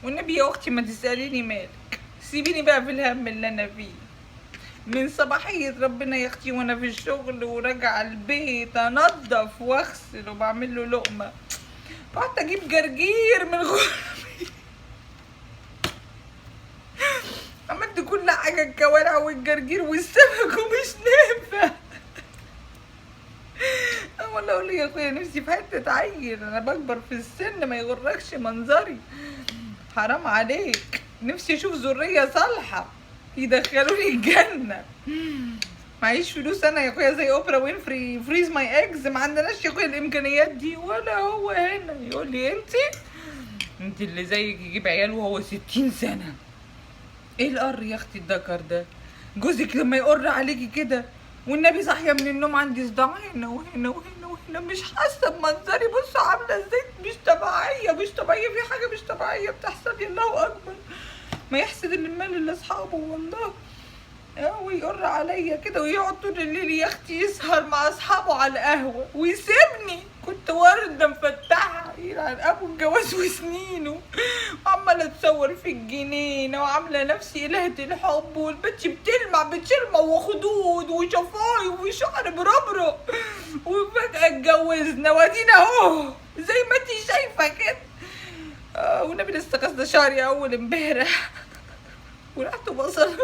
والنبي يا اختي ما تساليني مالك، سيبيني بقى في الهم اللي انا فيه. من صباحية ربنا يا اختي وانا في الشغل وراجعه البيت انضف واغسل وبعمل له لقمه، رحت اجيب جرجير من غرفي. عملت كل حاجه، الكوارع والجرجير والسمك ومش نافع. والله اقول له يا اخويا نفسي في حته عيل، انا بكبر في السن ما يغركش منظري، حرام عليك، نفسي اشوف ذريه صالحه يدخلوني الجنه. معيش فلوس انا يا اخويا زي اوبرا وينفري فريز ماي اكس، ما عندناش يا اخويا الامكانيات دي، ولا هو هنا يقول لي انت اللي زيك يجيب عيال وهو 60 سنه. ايه القر يا اختي الدكر ده؟ جوزك لما يقر عليكي كده والنبي صاحيه من النوم عندي صداع هنا وهنا وهنا وهنا، مش حاسه بمنظري، بصوا عامله ازاي، مش طبيعيه مش طبيعيه، في حاجه مش طبيعيه بتحصل، يا الله اكبر. ما يحسد المال لاصحابه والله. ويقر عليا كده ويقعد طول الليل يا اختي يسهر مع اصحابه على القهوه ويسيبني، كنت ورده مفتحه يلعن ابو الجواز وسنينه، وعماله اتصور في الجنينه وعامله نفسي الهه الحب، والبنت بتلمع بتشرمه وخدود وشفايف وشعر بربرق، وفجاه اتجوزنا وادينا اهو زي ما انتي شايفه كده. والنبي لسه غاسله شعري اول امبارح وريحته بصل.